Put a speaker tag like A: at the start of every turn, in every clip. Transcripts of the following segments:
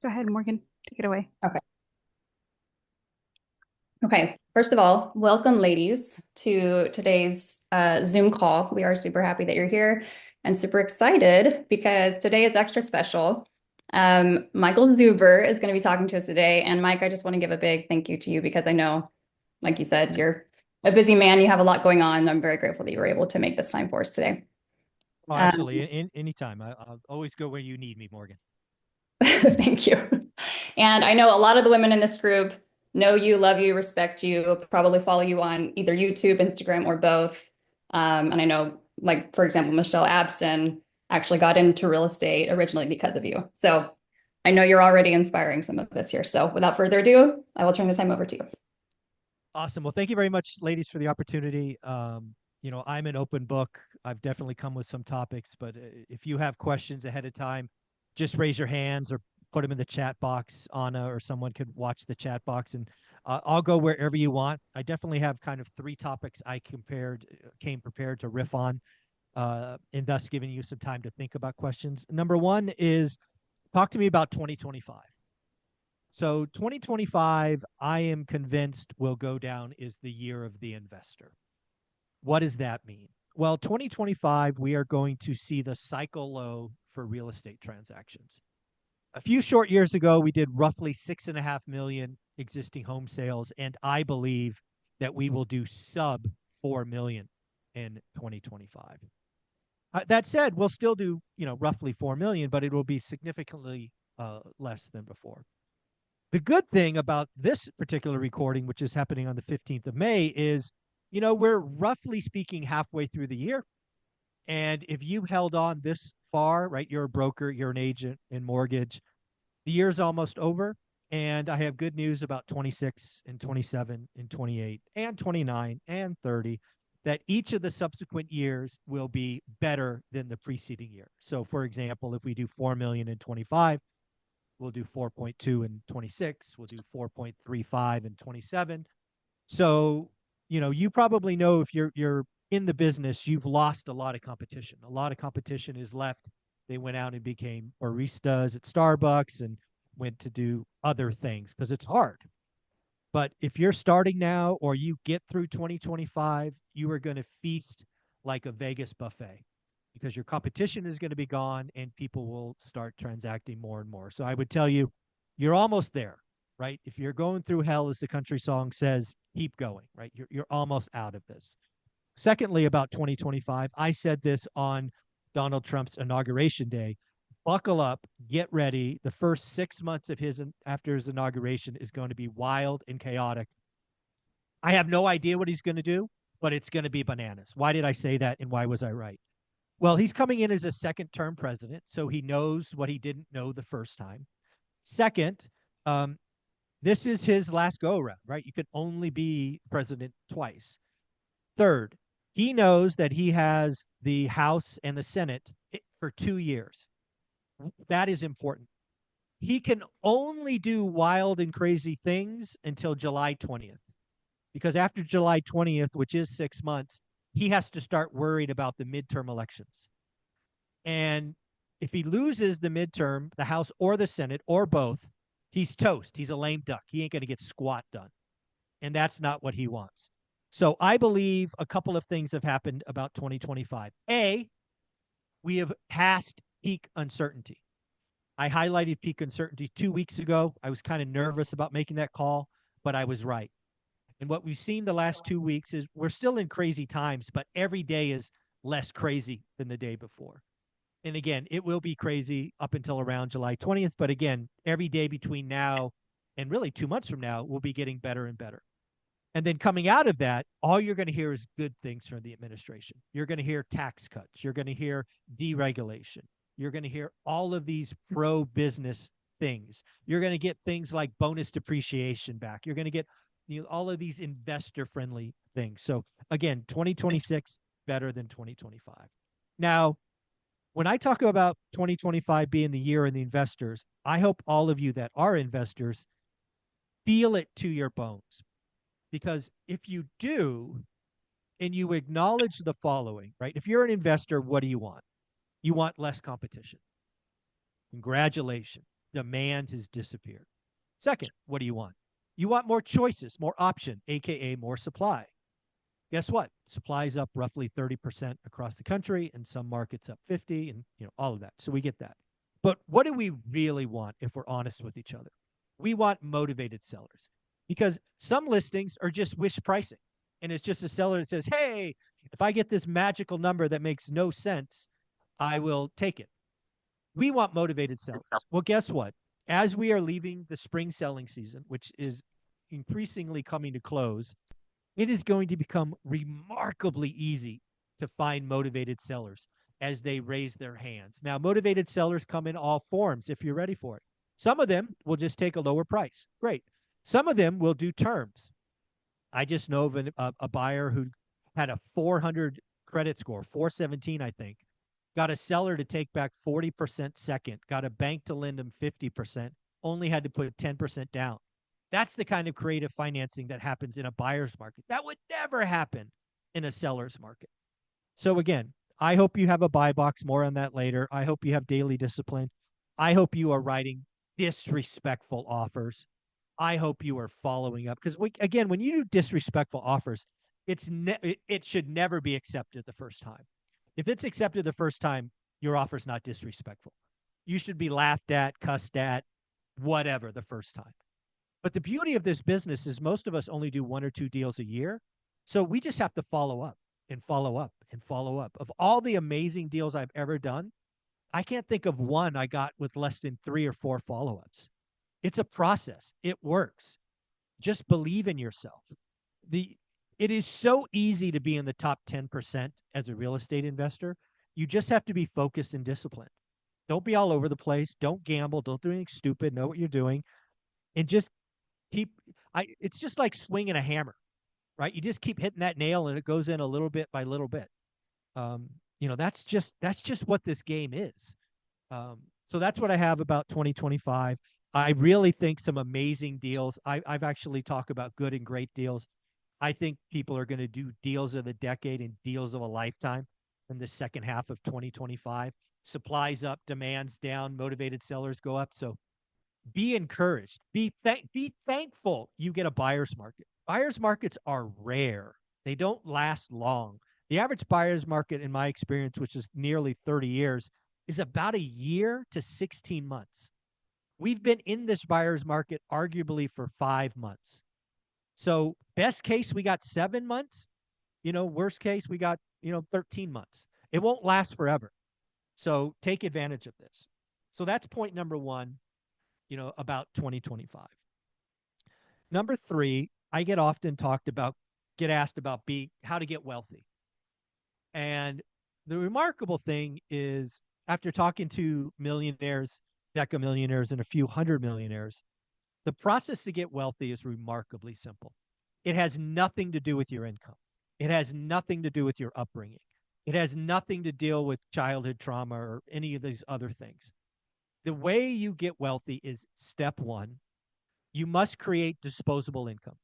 A: Go ahead, Morgan. Take it away.
B: Okay. Okay. First of all, welcome, ladies, to today's Zoom call. We are super happy that you're here and super excited because today is extra special. Michael Zuber is going to be talking to us today. And Mike, I just want to give a big thank you to you because I know, like you said, you're a busy man. You have a lot going on. I'm very grateful that you were able to make this time for us today.
C: Oh,
B: Um,
C: absolutely. Anytime. I'll always go where you need me, Morgan.
B: Thank you. And I know a lot of the women in this group know you, love you, respect you, probably follow you on either YouTube, Instagram, or both. And I know, like, for example, Michelle Abston actually got into real estate originally because of you. So I know you're already inspiring some of us here. So without further ado, I will turn the time over to you.
C: Awesome. Well, thank you very much, ladies, for the opportunity. I'm an open book. I've definitely come with some topics, but if you have questions ahead of time, just raise your hands or put them in the chat box. Anna or someone could watch the chat box, and I'll go wherever you want. I definitely have kind of three topics I came prepared to riff on, and thus giving you some time to think about questions. Number one is talk to me about 2025. So 2025, I am convinced will go down is the year of the investor. What does that mean? Well, 2025, we are going to see the cycle low for real estate transactions. A few short years ago, we did roughly 6.5 million existing home sales, and I believe that we will do sub 4 million in 2025. That said, we'll still do, roughly 4 million, but it will be significantly less than before. The good thing about this particular recording, which is happening on the 15th of May, is, we're roughly speaking halfway through the year. And if you held on this far, right, you're a broker, you're an agent in mortgage, the year's almost over. And I have good news about 26 and 27 and 28 and 29 and 30, that each of the subsequent years will be better than the preceding year. So, for example, if we do 4 million in 25, we'll do 4.2 in 26. We'll do 4.35 in 27. So, you probably know if you're in the business, you've lost a lot of competition. A lot of competition is left. They went out and became baristas at Starbucks and went to do other things because it's hard. But if you're starting now or you get through 2025, you are going to feast like a Vegas buffet because your competition is going to be gone and people will start transacting more and more. So I would tell you, you're almost there, right? If you're going through hell, as the country song says, keep going, right? You're almost out of this. Secondly, about 2025, I said this on Donald Trump's inauguration day. Buckle up, get ready. The first 6 months of after his inauguration is going to be wild and chaotic. I have no idea what he's going to do, but it's going to be bananas. Why did I say that, and why was I right? Well, he's coming in as a second term president, so he knows what he didn't know the first time. Second, this is his last go around, right? You can only be president twice. Third, he knows that he has the House and the Senate for 2 years. That is important. He can only do wild and crazy things until July 20th, because after July 20th, which is 6 months, he has to start worrying about the midterm elections. And if he loses the midterm, the House or the Senate or both, he's toast. He's a lame duck. He ain't going to get squat done. And that's not what he wants. So I believe a couple of things have happened about 2025. A, we have passed peak uncertainty. I highlighted peak uncertainty 2 weeks ago. I was kind of nervous about making that call, but I was right. And what we've seen the last 2 weeks is we're still in crazy times, but every day is less crazy than the day before. And again, it will be crazy up until around July 20th. But again, every day between now and really 2 months from now will be getting better and better. And then coming out of that, all you're going to hear is good things from the administration. You're going to hear tax cuts. You're going to hear deregulation. You're going to hear all of these pro-business things. You're going to get things like bonus depreciation back. You're going to get all of these investor-friendly things. So again, 2026 better than 2025. Now, when I talk about 2025 being the year of the investors, I hope all of you that are investors feel it to your bones. Because if you do, and you acknowledge the following, right? If you're an investor, what do you want? You want less competition. Congratulations. Demand has disappeared. Second, what do you want? You want more choices, more option, aka more supply. Guess what? Supply is up roughly 30% across the country, and some markets up 50, and all of that. So we get that. But what do we really want if we're honest with each other? We want motivated sellers because some listings are just wish pricing. And it's just a seller that says, hey, if I get this magical number that makes no sense, I will take it. We want motivated sellers. Well, guess what? As we are leaving the spring selling season, which is increasingly coming to close, it is going to become remarkably easy to find motivated sellers as they raise their hands. Now, motivated sellers come in all forms if you're ready for it. Some of them will just take a lower price. Great. Some of them will do terms. I just know of a buyer who had a 400 credit score, 417, I think, got a seller to take back 40% second, got a bank to lend him 50%, only had to put 10% down. That's the kind of creative financing that happens in a buyer's market. That would never happen in a seller's market. So again, I hope you have a buy box. More on that later. I hope you have daily discipline. I hope you are writing disrespectful offers. I hope you are following up because again, when you do disrespectful offers, it should never be accepted the first time. If it's accepted the first time, your offer's not disrespectful. You should be laughed at, cussed at, whatever the first time. But the beauty of this business is most of us only do 1 or 2 deals a year. So we just have to follow up and follow up and follow up. Of all the amazing deals I've ever done, I can't think of one I got with less than 3 or 4 follow ups. It's a process, it works. Just believe in yourself. It is so easy to be in the top 10% as a real estate investor. You just have to be focused and disciplined. Don't be all over the place. Don't gamble. Don't do anything stupid. Know what you're doing. And just it's just like swinging a hammer, right? You just keep hitting that nail and it goes in a little bit by little bit. That's just what this game is. So that's what I have about 2025. I really think some amazing deals. I've actually talked about good and great deals. I think people are going to do deals of the decade and deals of a lifetime in the second half of 2025. Supplies up, demands down, motivated sellers go up. So be encouraged. Be thankful you get a buyer's market. Buyer's markets are rare. They don't last long. The average buyer's market, in my experience, which is nearly 30 years, is about a year to 16 months. We've been in this buyer's market arguably for 5 months. So best case, we got 7 months. Worst case, we got, 13 months. It won't last forever. So take advantage of this. So that's point number one, about 2025. Number 3, I get asked about how to get wealthy. And the remarkable thing is, after talking to millionaires, deca millionaires, and a few hundred millionaires, the process to get wealthy is remarkably simple. It has nothing to do with your income. It has nothing to do with your upbringing. It has nothing to deal with childhood trauma or any of these other things. The way you get wealthy is step 1. You must create disposable income.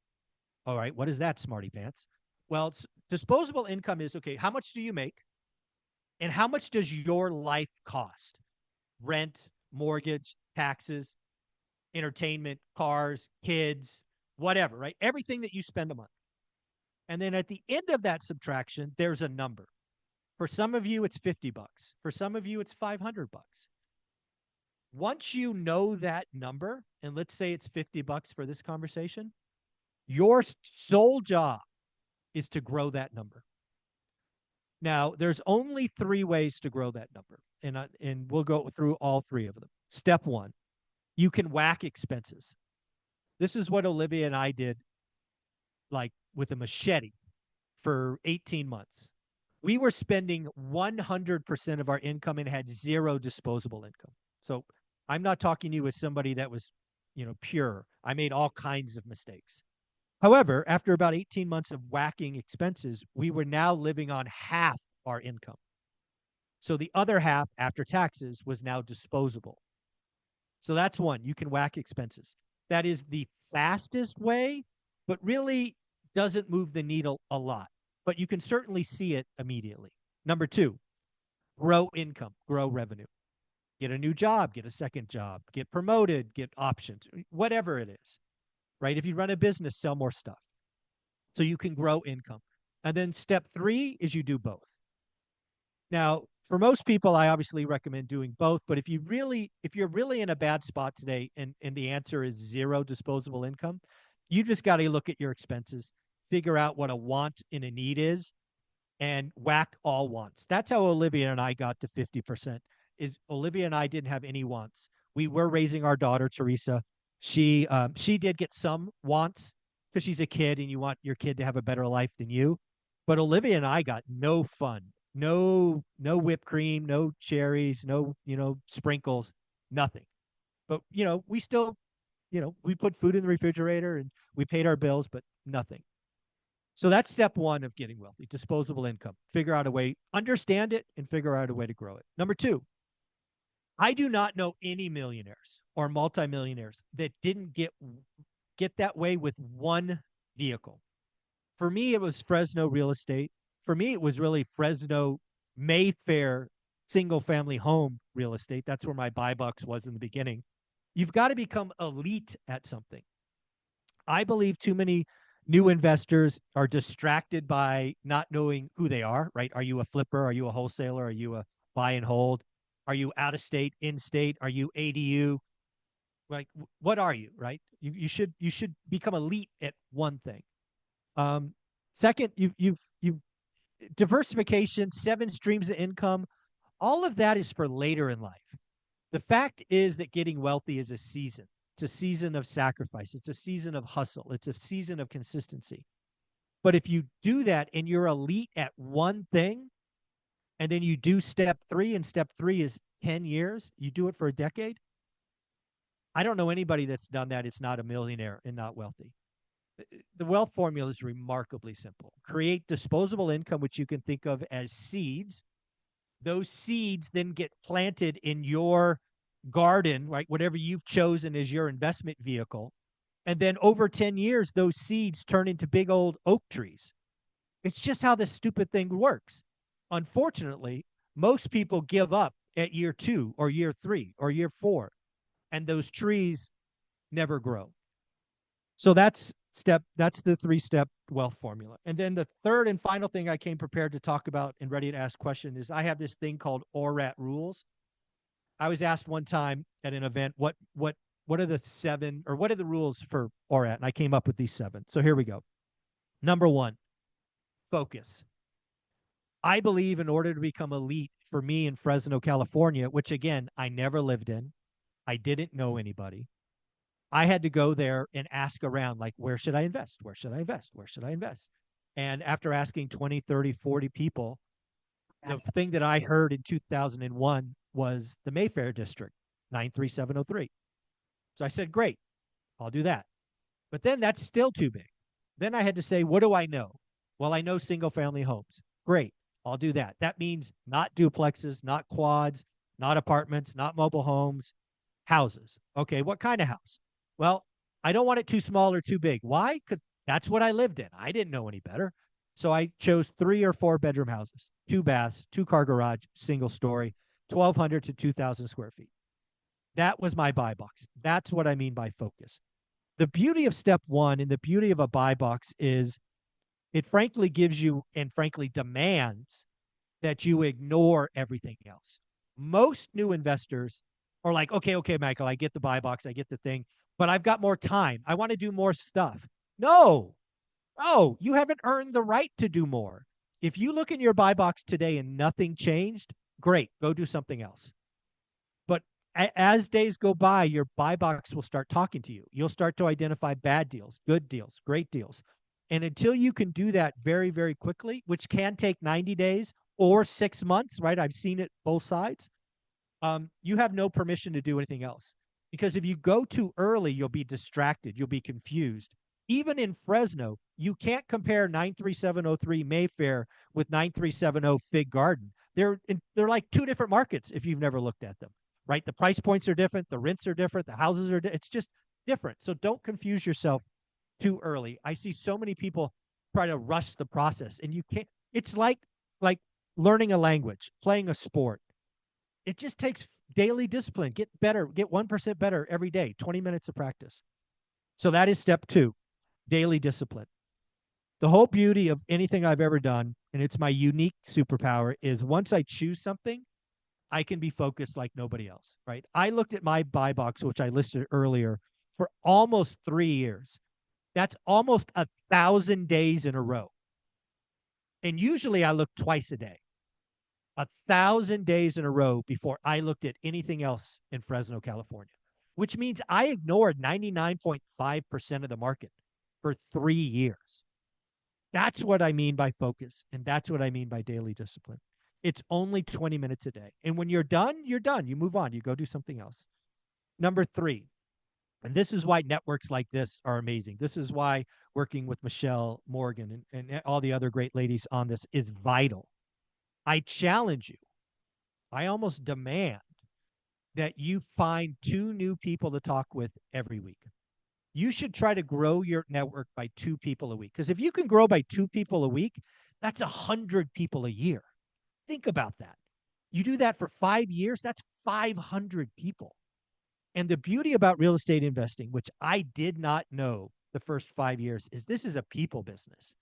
C: All right, what is that, smarty pants? Well, disposable income is, okay, how much do you make? And how much does your life cost? Rent, mortgage, taxes, entertainment, cars, kids, whatever, right? Everything that you spend a month. And then at the end of that subtraction, there's a number. For some of you, it's $50. For some of you, it's $500. Once you know that number, and let's say it's $50 for this conversation, your sole job is to grow that number. Now, there's only 3 ways to grow that number, and we'll go through all 3 of them. Step 1, you can whack expenses. This is what Olivia and I did, like with a machete, for 18 months. We were spending 100% of our income and had 0 disposable income. So I'm not talking to you as somebody that was, pure. I made all kinds of mistakes. However, after about 18 months of whacking expenses, we were now living on half our income. So the other half after taxes was now disposable. So that's one. You can whack expenses. That is the fastest way, but really doesn't move the needle a lot. But you can certainly see it immediately. Number 2, grow income, grow revenue. get a new job, get a second job, get promoted, get options, whatever it is, right? If you run a business, sell more stuff so you can grow income. And then step three is you do both. Now, for most people, I obviously recommend doing both. But if you're really in a bad spot today, and the answer is zero disposable income, you just got to look at your expenses, figure out what a want and a need is, and whack all wants. That's how Olivia and I got to 50%. Is Olivia and I didn't have any wants. We were raising our daughter, Teresa. She did get some wants because she's a kid and you want your kid to have a better life than you. But Olivia and I got no fun, no whipped cream, no cherries, no, sprinkles, nothing. But we still, we put food in the refrigerator and we paid our bills, but nothing. So that's step one of getting wealthy, disposable income. Figure out a way, understand it, and figure out a way to grow it. Number two, I do not know any millionaires or multimillionaires that didn't get that way with one vehicle. For me, it was Fresno real estate. For me, it was really Fresno Mayfair single family home real estate. That's where my buy box was in the beginning. You've got to become elite at something. I believe too many new investors are distracted by not knowing who they are, right? Are you a flipper? Are you a wholesaler? Are you a buy and hold? Are you out of state, in state? Are you ADU? Like, what are you, right? You should become elite at one thing. Um, Second, you've diversification, seven streams of income. All of that is for later in life. The fact is that getting wealthy is a season. It's a season of sacrifice. It's a season of hustle. It's a season of consistency. But if you do that and you're elite at one thing, and then you do step three, and step three is 10 years, you do it for a decade. I don't know anybody that's done that. It's not a millionaire and not wealthy. The wealth formula is remarkably simple. Create disposable income, which you can think of as seeds. Those seeds then get planted in your garden, right? Whatever you've chosen as your investment vehicle. And then over 10 years, those seeds turn into big old oak trees. It's just how this stupid thing works. Unfortunately, most people give up at year two or year three or year four, and those trees never grow. So that's the three-step wealth formula. And then the third and final thing I came prepared to talk about and ready to ask question is I have this thing called ORAT rules. I was asked one time at an event, what are the seven, or what are the rules for ORAT? And I came up with these seven. So here we go. Number one, focus. I believe in order to become elite for me in Fresno, California, which again, I never lived in, I didn't know anybody. I had to go there and ask around, like, where should I invest? Where should I invest? Where should I invest? And after asking 20, 30, 40 people, the thing that I heard in 2001 was the Mayfair District, 93703. So I said, great, I'll do that. But then that's still too big. Then I had to say, what do I know? Well, I know single family homes. Great, I'll do that. That means not duplexes, not quads, not apartments, not mobile homes, houses. Okay, what kind of house? Well, I don't want it too small or too big. Why? Because that's what I lived in. I didn't know any better. So I chose 3 or 4 bedroom houses, 2 baths, 2 car garage, single story, 1,200 to 2,000 square feet. That was my buy box. That's what I mean by focus. The beauty of step one and the beauty of a buy box is it frankly gives you and frankly demands that you ignore everything else. Most new investors are like, okay, Michael, I get the buy box, I get the thing, but I've got more time. I want to do more stuff. No, you haven't earned the right to do more. If you look in your buy box today and nothing changed, great, go do something else. But as days go by, your buy box will start talking to you. You'll start to identify bad deals, good deals, great deals. And until you can do that very, very quickly, which can take 90 days or 6 months, right? I've seen it both sides. You have no permission to do anything else. Because if you go too early, you'll be distracted. You'll be confused. Even in Fresno, you can't compare 93703 Mayfair with 9370 Fig Garden. They're like two different markets if you've never looked at them, right? The price points are different. The rents are different. The houses are, it's just different. So don't confuse yourself too early. I see so many people try to rush the process, and you can't. It's like learning a language, playing a sport. It just takes daily discipline. Get better, get 1% better every day, 20 minutes of practice. So that is step two, daily discipline. The whole beauty of anything I've ever done, and it's my unique superpower, is once I choose something, I can be focused like nobody else, right? I looked at my buy box, which I listed earlier, for almost 3 years. That's almost 1,000 days in a row. And usually I look twice a day. 1,000 days in a row before I looked at anything else in Fresno, California, which means I ignored 99.5% of the market for 3 years. That's what I mean by focus. And that's what I mean by daily discipline. It's only 20 minutes a day. And when you're done, you're done. You move on, you go do something else. Number three, and this is why networks like this are amazing. This is why working with Michelle Morgan and all the other great ladies on this is vital. I challenge you, I almost demand that you find two new people to talk with every week. You should try to grow your network by two people a week. Because if you can grow by two people a week, that's 100 people a year. Think about that. You do that for 5 years, that's 500 people. And the beauty about real estate investing, which I did not know the first 5 years, is this is a people business,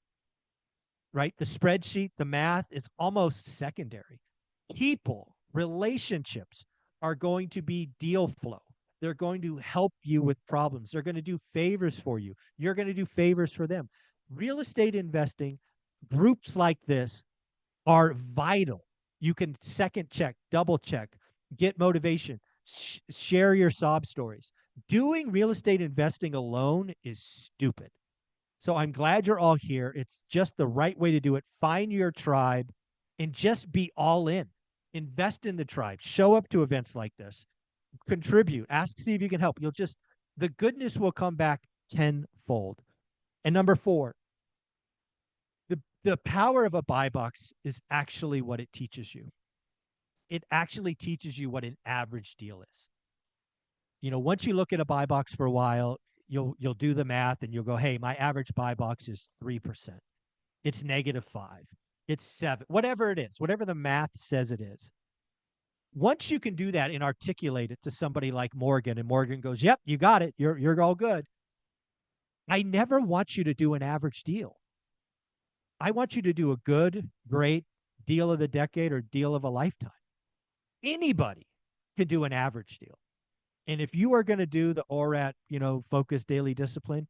C: right? The spreadsheet, the math is almost secondary. People, relationships are going to be deal flow. They're going to help you with problems. They're going to do favors for you. You're going to do favors for them. Real estate investing, groups like this are vital. You can second check, double check, get motivation, share your sob stories. Doing real estate investing alone is stupid. So I'm glad you're all here. It's just the right way to do it. Find your tribe and just be all in. Invest in the tribe. Show up to events like this. Contribute. Ask Steve if you can help. You'll just, the goodness will come back tenfold. And number four, the power of a buy box is actually what it teaches you. It actually teaches you what an average deal is. You know, once you look at a buy box for a while, you'll do the math and you'll go, hey, my average buy box is 3%. It's -5. It's 7, whatever it is, whatever the math says it is. Once you can do that and articulate it to somebody like Morgan, and Morgan goes, yep, you got it. You're all good. I never want you to do an average deal. I want you to do a good, great deal of the decade or deal of a lifetime. Anybody can do an average deal. And if you are going to do the ORAT, focus daily discipline,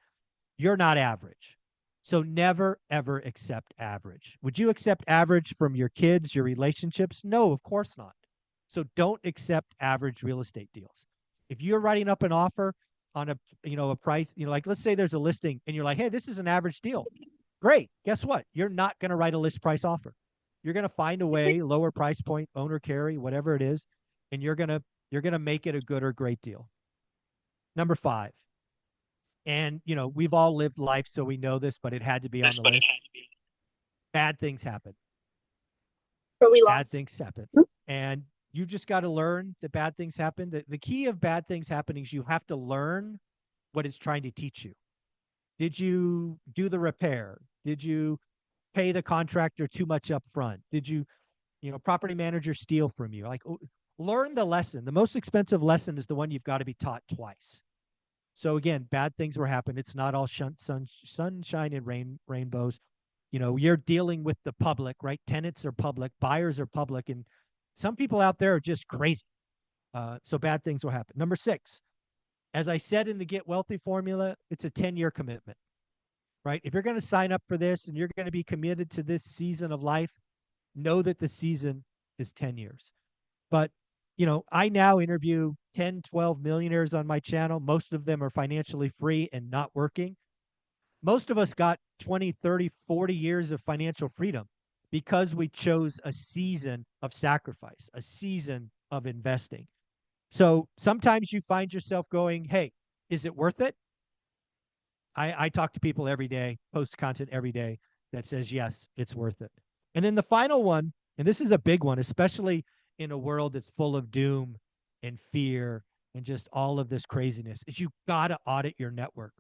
C: you're not average. So never, ever accept average. Would you accept average from your kids, your relationships? No, of course not. So don't accept average real estate deals. If you're writing up an offer on a price, like let's say there's a listing and you're like, hey, this is an average deal. Great. Guess what? You're not going to write a list price offer. You're going to find a way, lower price point, owner carry, whatever it is, and you're going to make it a good or great deal. Number five, and we've all lived life, so we know this, but it had to be on the list. Bad things happen. Bad things happen. And you just got to learn that bad things happen. The key of bad things happening is you have to learn what it's trying to teach you. Did you do the repair? Did you pay the contractor too much up front? Did you, property manager steal from you? Like, learn the lesson. The most expensive lesson is the one you've got to be taught twice. So again, bad things will happen. It's not all sunshine and rainbows. You're dealing with the public, right? Tenants are public, buyers are public, and some people out there are just crazy. So bad things will happen. Number six, as I said in the Get Wealthy formula, it's a 10-year commitment, right? If you're going to sign up for this and you're going to be committed to this season of life, know that the season is 10 years. But I now interview 10, 12 millionaires on my channel. Most of them are financially free and not working. Most of us got 20, 30, 40 years of financial freedom because we chose a season of sacrifice, a season of investing. So sometimes you find yourself going, hey, is it worth it? I talk to people every day, post content every day that says, yes, it's worth it. And then the final one, and this is a big one, especially in a world that's full of doom and fear and just all of this craziness, is you got to audit your network.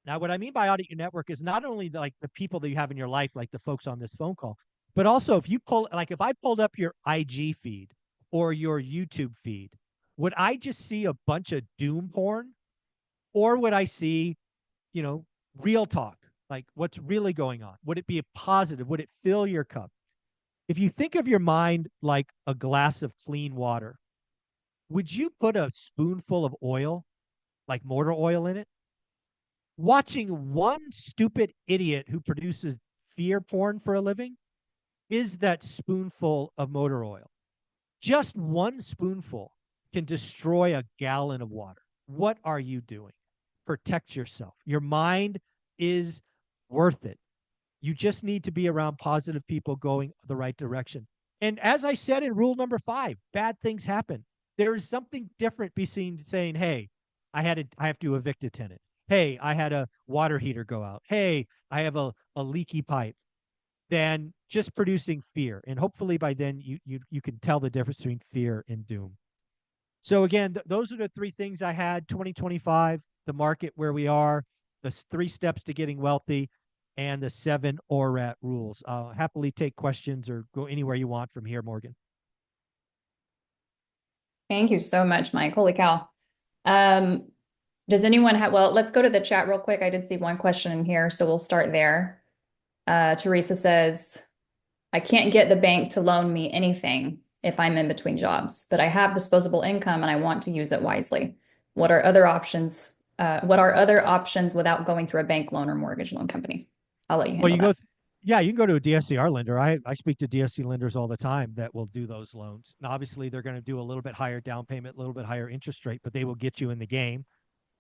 C: Now, what I mean by audit your network is not only the people that you have in your life, like the folks on this phone call, but also if I pulled up your IG feed, or your YouTube feed? Would I just see a bunch of doom porn, or would I see, you know, real talk, like what's really going on? Would it be a positive? Would it fill your cup? If you think of your mind like a glass of clean water, would you put a spoonful of oil, like motor oil, in it? Watching one stupid idiot who produces fear porn for a living is that spoonful of motor oil. Just one spoonful can destroy a gallon of water. What are you doing? Protect yourself. Your mind is worth it. You just need to be around positive people going the right direction. And as I said in rule number 5, bad things happen. There is something different between saying, "Hey, I have to evict a tenant. Hey, I had a water heater go out. Hey, I have a leaky pipe," than just producing fear. And hopefully by then you can tell the difference between fear and doom. So again, those are the 3 things I had: 2025, the market where we are, the 3 steps to getting wealthy, and the 7 ORAT rules. I'll happily take questions or go anywhere you want from here, Morgan.
B: Thank you so much, Mike. Holy cow. Um, does anyone have, well, let's go to the chat real quick. I did see one question in here, so we'll start there. Teresa says, I can't get the bank to loan me anything if I'm in between jobs, but I have disposable income and I want to use it wisely. What are other options? What are other options without going through a bank loan or mortgage loan company? I'll let you
C: Well,
B: handle that.
C: yeah, you can go to a DSCR lender. I speak to DSC lenders all the time that will do those loans. Now, obviously, they're going to do a little bit higher down payment, a little bit higher interest rate, but they will get you in the game.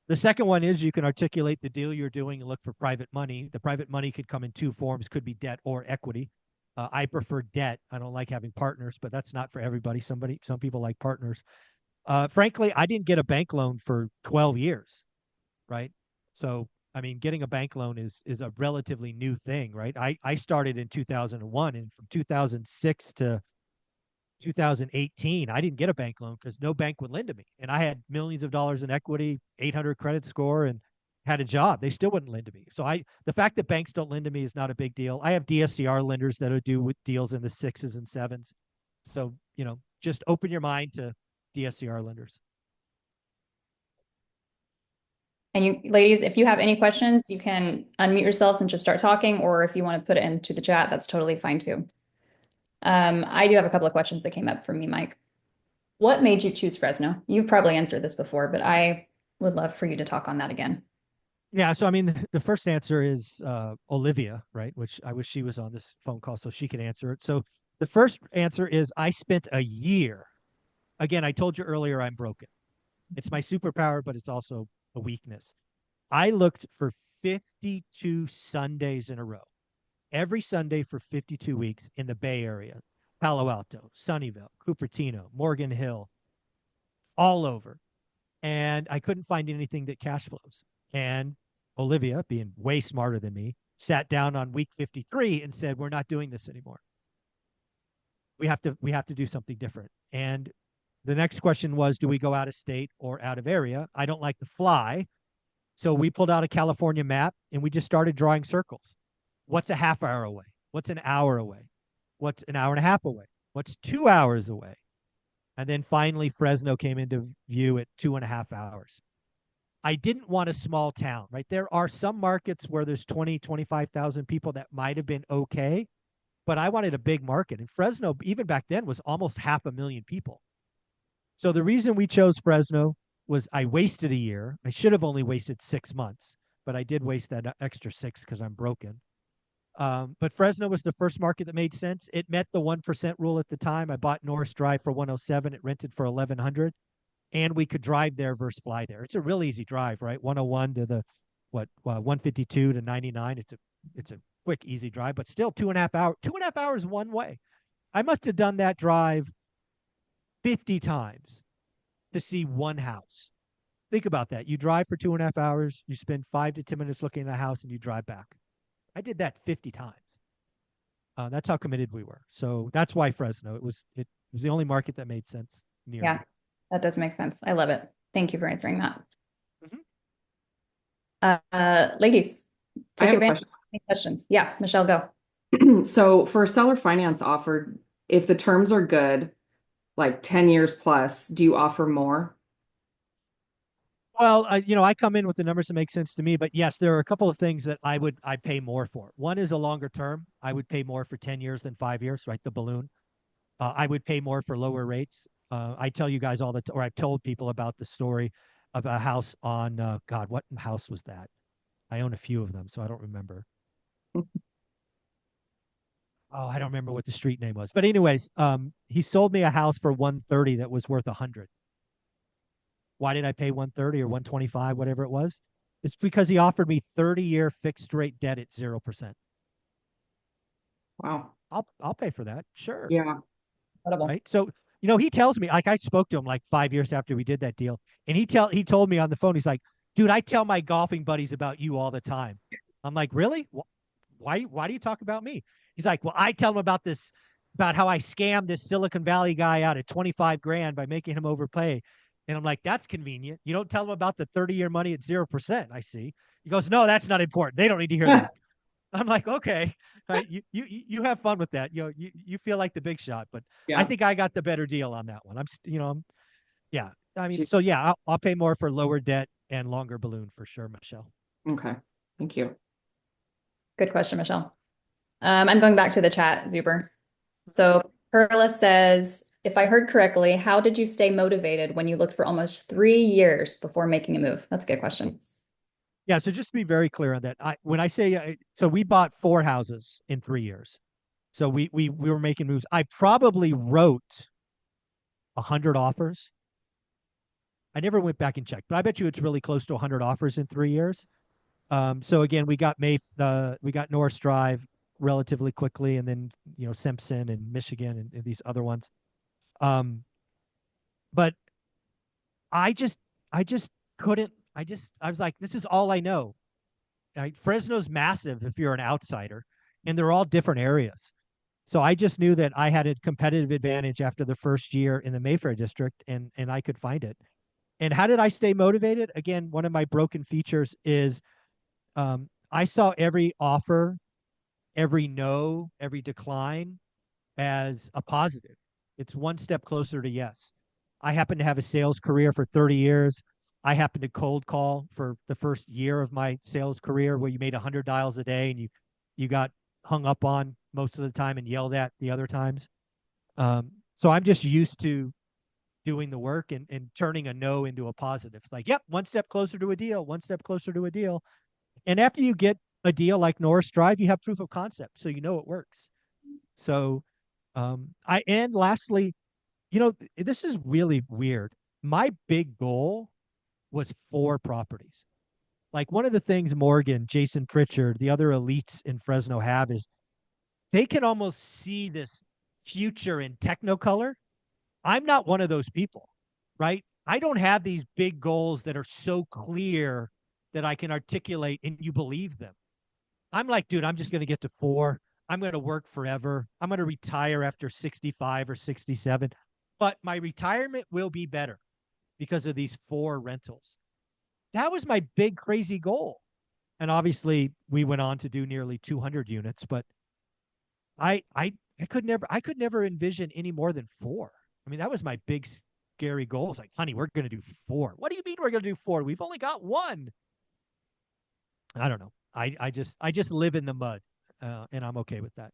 C: The second one is you can articulate the deal you're doing and look for private money. The private money could come in 2 forms, could be debt or equity. I prefer debt. I don't like having partners, but that's not for everybody. Some people like partners. Frankly, I didn't get a bank loan for 12 years, right? So, I mean, getting a bank loan is a relatively new thing, right? I started in 2001, and from 2006 to 2018, I didn't get a bank loan because no bank would lend to me. And I had millions of dollars in equity, 800 credit score, and had a job. They still wouldn't lend to me. So the fact that banks don't lend to me is not a big deal. I have DSCR lenders that will do with deals in the 6s and 7s. So, just open your mind to DSCR lenders.
B: And you ladies, if you have any questions, you can unmute yourselves and just start talking, or if you want to put it into the chat, that's totally fine too. I do have a couple of questions that came up from me, Mike. What made you choose Fresno? You've probably answered this before, but I would love for you to talk on that again.
C: Yeah, so I mean, the first answer is Olivia, right? Which I wish she was on this phone call so she could answer it. So the first answer is I spent a year. Again, I told you earlier I'm broken. It's my superpower, but it's also a weakness. I looked for 52 Sundays in a row, every Sunday for 52 weeks in the Bay Area, Palo Alto, Sunnyvale, Cupertino, Morgan Hill, all over. And I couldn't find anything that cash flows. And Olivia, being way smarter than me, sat down on week 53 and said, "We're not doing this anymore. We have to do something different." And the next question was, do we go out of state or out of area? I don't like to fly. So we pulled out a California map and we just started drawing circles. What's a half hour away? What's an hour away? What's an hour and a half away? What's 2 hours away? And then finally, Fresno came into view at 2.5 hours. I didn't want a small town, right? There are some markets where there's 20, 25,000 people that might have been okay, but I wanted a big market. And Fresno, even back then, was almost 500,000 people. So the reason we chose Fresno was I wasted a year. I should have only wasted 6 months, but I did waste that extra 6 because I'm broken. But Fresno was the first market that made sense. It met the 1% rule at the time. I bought Norris Drive for 107. It rented for 1100, and we could drive there versus fly there. It's a real easy drive, right? 101 to the 152 to 99. It's a quick, easy drive, but still 2.5 hours. 2.5 hours one way. I must have done that drive 50 times to see one house. Think about that. You drive for 2.5 hours, you spend 5 to 10 minutes looking at a house, and you drive back. I did that 50 times. That's how committed we were. So that's why Fresno. It was the only market that made sense near me.
B: Yeah, that does make sense. I love it. Thank you for answering that.
C: Mhm.
B: Ladies,
A: I
B: take
A: have a
B: advantage
A: question.
B: of any questions. Yeah, Michelle, go.
A: So for seller finance offered, if the terms are good, like 10 years plus, do you offer more?
C: Well, I come in with the numbers that make sense to me, but yes, there are a couple of things that I pay more for. One is a longer term. I would pay more for 10 years than 5 years, right? The balloon. I would pay more for lower rates. I tell you guys or I've told people about the story of a house on, God, what house was that? I own a few of them, so I don't remember. Oh, I don't remember what the street name was. But anyways, he sold me a house for 130 that was worth 100. Why did I pay 130 or 125, whatever it was? It's because he offered me 30-year fixed rate debt at 0%.
A: Wow.
C: I'll pay for that. Sure.
A: Yeah.
B: Incredible.
C: Right. So, he tells me, like, I spoke to him like 5 years after we did that deal. And he told me on the phone, he's like, dude, I tell my golfing buddies about you all the time. I'm like, really? Why do you talk about me? He's like, well, I tell them about how I scammed this Silicon Valley guy out of 25 grand by making him overpay. And I'm like, that's convenient. You don't tell them about the 30-year money at 0%. I see. He goes, no, that's not important. They don't need to hear that. I'm like, okay, right, you have fun with that. You feel like the big shot, but I
A: Yeah.
C: think I got the better deal on that one. Yeah. I mean, so yeah, I'll pay more for lower debt and longer balloon for sure, Michelle.
A: Okay. Thank you.
B: Good question, Michelle. I'm going back to the chat, Zuber. So Perla says, if I heard correctly, how did you stay motivated when you looked for almost 3 years before making a move? That's a good question.
C: Yeah. So just to be very clear on that, when I say so, we bought 4 houses in 3 years. So we were making moves. I probably wrote 100 offers. I never went back and checked, but I bet you it's really close to 100 offers in 3 years. So again, we got Norris Drive relatively quickly, and then Simpson and Michigan and these other ones. Um, but I just I just couldn't. I was like, this is all I know. Right? Fresno's massive if you're an outsider, and they're all different areas. So I just knew that I had a competitive advantage after the first year in the Mayfair district, and I could find it. And how did I stay motivated? Again, one of my broken features is I saw every offer, every no, every decline as a positive. It's one step closer to yes. I happen to have a sales career for 30 years. I happened to cold call for the first year of my sales career where you made 100 dials a day and you got hung up on most of the time and yelled at the other times. So I'm just used to doing the work and turning a no into a positive. It's like, yep, one step closer to a deal, one step closer to a deal. And after you get a deal like Norris Drive, you have proof of concept, so you know it works. So, and lastly, this is really weird. My big goal was 4 properties. Like one of the things Morgan, Jason Pritchard, the other elites in Fresno have is they can almost see this future in Technicolor. I'm not one of those people, right? I don't have these big goals that are so clear that I can articulate and you believe them. I'm like, dude, I'm just going to get to 4. I'm going to work forever. I'm going to retire after 65 or 67. But my retirement will be better because of these 4 rentals. That was my big, crazy goal. And obviously, we went on to do nearly 200 units, but I, I, I could never envision any more than 4. I mean, that was my big, scary goal. It's like, honey, we're going to do 4. What do you mean we're going to do 4? We've only got 1. I don't know. I just live in the mud, and I'm okay with that.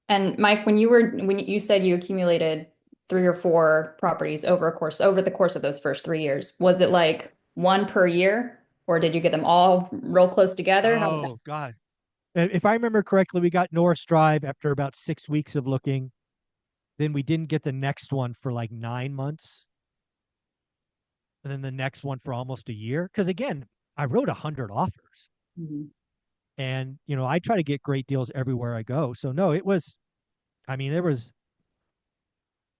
B: And Mike, when you said you accumulated 3 or 4 properties over the course of those first 3 years, was it like one per year, or did you get them all real close together? How did that?
C: Oh God, if I remember correctly, we got Norris Drive after about 6 weeks of looking. Then we didn't get the next one for like 9 months, and then the next one for almost a year. Because again, I wrote 100 offers,
A: Mhm.
C: and I try to get great deals everywhere I go. So no, it was. I mean, there was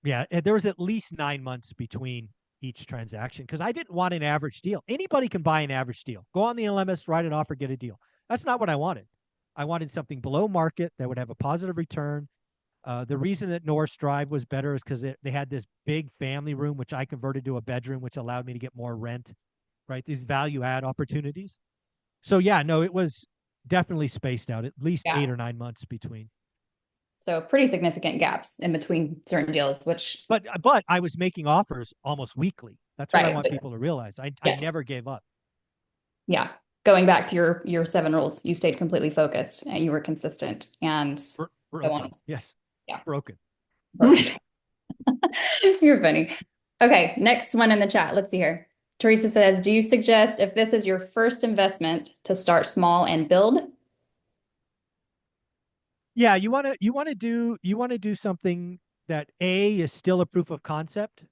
C: yeah, there was at least 9 months between each transaction because I didn't want an average deal. Anybody can buy an average deal. Go on the LMS, write an offer, get a deal. That's not what I wanted. I wanted something below market that would have a positive return. The reason that Norris Drive was better is because they had this big family room, which I converted to a bedroom, which allowed me to get more rent, right? These value add opportunities. So, yeah, no, it was definitely spaced out, at least
B: Yeah.
C: 8 or 9 months between.
B: So pretty significant gaps in between certain deals, which,
C: But I was making offers almost weekly. That's what I
B: right.
C: want people to realize. I
B: Yes.
C: never gave up.
B: Yeah. Going back to your 7 rules, you stayed completely focused and you were consistent and so
C: Broken.
B: on.
C: Yes.
B: Yeah.
C: Broken.
B: Perfect. You're funny. Okay, next one in the chat. Let's see here. Teresa says, do you suggest if this is your first investment to start small and build?
C: Yeah, you want to do something that A is still a proof of concept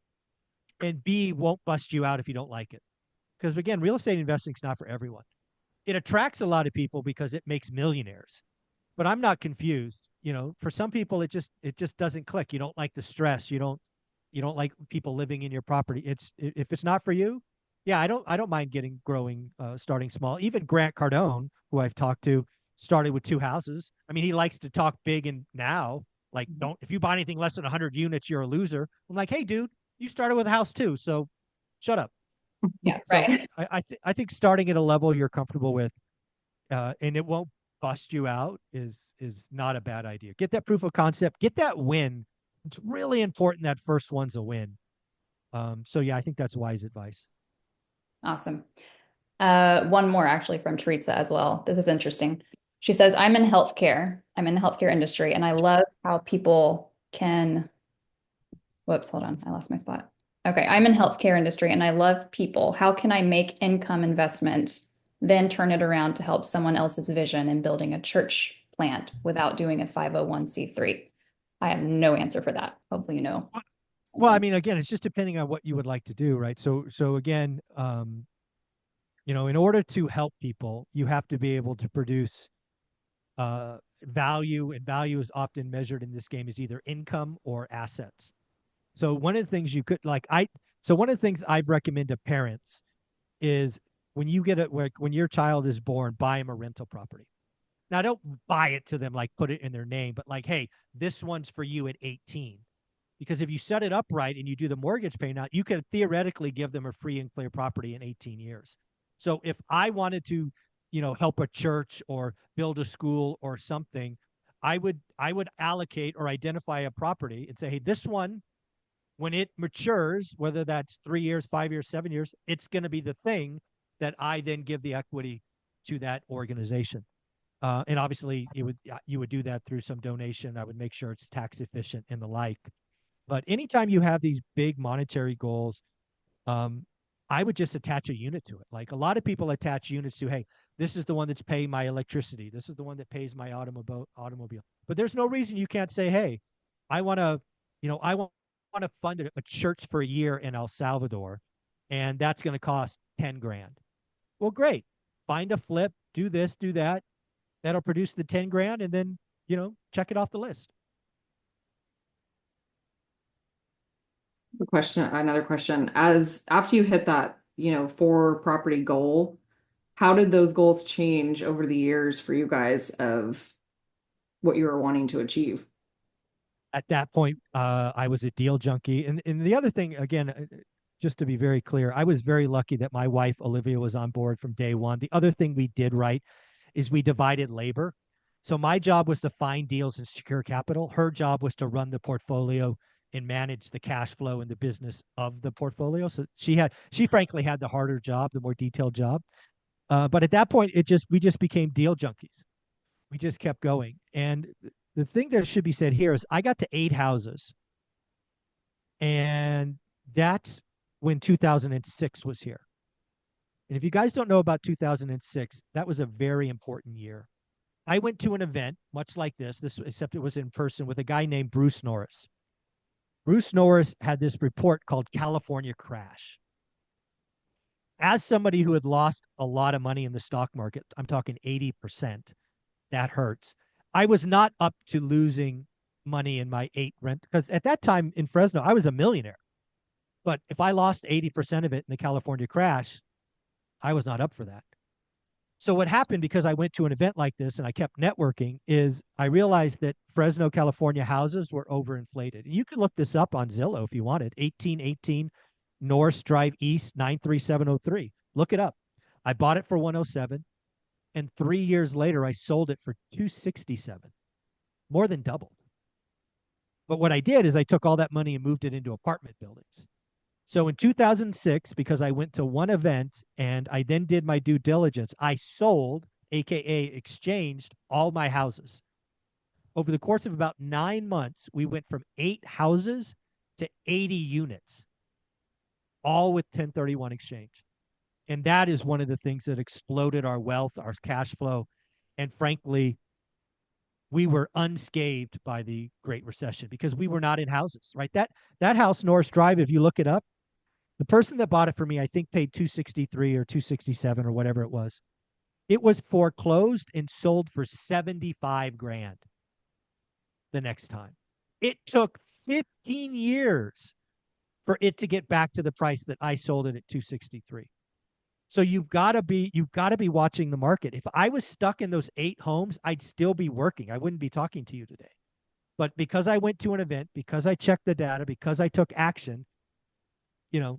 C: and B won't bust you out if you don't like it. Because again, real estate investing is not for everyone. It attracts a lot of people because it makes millionaires. But I'm not confused. You know, for some people it just doesn't click. You don't like the stress. You don't like people living in your property. It's if it's not for you, yeah, I don't mind growing starting small. Even Grant Cardone, who I've talked to, started with 2 houses. I mean, he likes to talk big and now like don't if you buy anything less than 100 units, you're a loser. I'm like, hey, dude, you started with a house too, so shut up.
B: Yeah,
C: So
B: right.
C: I think starting at a level you're comfortable with, and it won't bust you out is not a bad idea. Get that proof of concept, get that win. It's really important that first one's a win. So yeah, I think that's wise advice.
B: Awesome. One more actually from Teresa as well. This is interesting. She says, I'm in healthcare. I'm in the healthcare industry, and I love how people can, whoops, hold on. I lost my spot. Okay, I'm in healthcare industry and I love people. How can I make income investment, then turn it around to help someone else's vision in building a church plant without doing a 501(c)(3)? I have no answer for that. Hopefully you know
C: Well, I
B: something.
C: mean, again, it's just depending on what you would like to do, right? So again, you know, in order to help people, you have to be able to produce value, and value is often measured in this game as either income or assets. So one of the things you could so one of the things I've recommended to parents is when you get it, like when your child is born, buy them a rental property. Now, don't buy it to them, like put it in their name, but like, hey, this one's for you at 18. Because if you set it up right and you do the mortgage payment out, you could theoretically give them a free and clear property in 18 years. So if I wanted to, you know, help a church or build a school or something, I would allocate or identify a property and say, hey, this one, when it matures, whether that's 3 years, 5 years, 7 years, it's going to be the thing that I then give the equity to that organization. And obviously, you would do that through some donation. I would make sure it's tax efficient and the like. But anytime you have these big monetary goals, um, I would just attach a unit to it. Like a lot of people attach units to, hey, this is the one that's paying my electricity. This is the one that pays my automobile. But there's no reason you can't say, hey, I want to, you know, I want to fund a church for a year in El Salvador, and that's going to cost 10 grand. Well, great. Find a flip, do this, do that. That'll produce the 10 grand, and then, you know, check it off the list.
A: Another question. As after you hit that, 4 property goal, how did those goals change over the years for you guys of what you were wanting to achieve?
C: At that point, I was a deal junkie. And the other thing, again, just to be very clear, I was very lucky that my wife, Olivia, was on board from day one. The other thing we did right is we divided labor. So my job was to find deals and secure capital. Her job was to run the portfolio and manage the cash flow and the business of the portfolio. So she frankly had the harder job, the more detailed job. But at that point, we just became deal junkies. We just kept going. And the thing that should be said here is I got to 8 houses, and that's when 2006 was here. And if you guys don't know about 2006, that was a very important year. I went to an event much like this except it was in person with a guy named Bruce Norris. Bruce Norris had this report called California Crash. As somebody who had lost a lot of money in the stock market, I'm talking 80%, that hurts. I was not up to losing money in my 8 rent because at that time in Fresno, I was a millionaire. But if I lost 80% of it in the California crash, I was not up for that. So what happened, because I went to an event like this and I kept networking, is I realized that Fresno, California houses were overinflated. And you can look this up on Zillow if you wanted. 1818 Norris Drive East 93703. Look it up. I bought it for 107, and 3 years later I sold it for 267. More than doubled. But what I did is I took all that money and moved it into apartment buildings. So in 2006, because I went to one event and I then did my due diligence, I sold, AKA exchanged, all my houses. Over the course of about 9 months, we went from 8 houses to 80 units, all with 1031 exchange. And that is one of the things that exploded our wealth, our cash flow. And frankly, we were unscathed by the Great Recession because we were not in houses, right? That house, Norris Drive, if you look it up, the person that bought it for me, I think paid 263 or 267 or whatever it was. It was foreclosed and sold for 75 grand the next time. It took 15 years for it to get back to the price that I sold it at 263. So you've got to be watching the market. If I was stuck in those 8 homes, I'd still be working. I wouldn't be talking to you today. But because I went to an event, because I checked the data, because I took action, you know,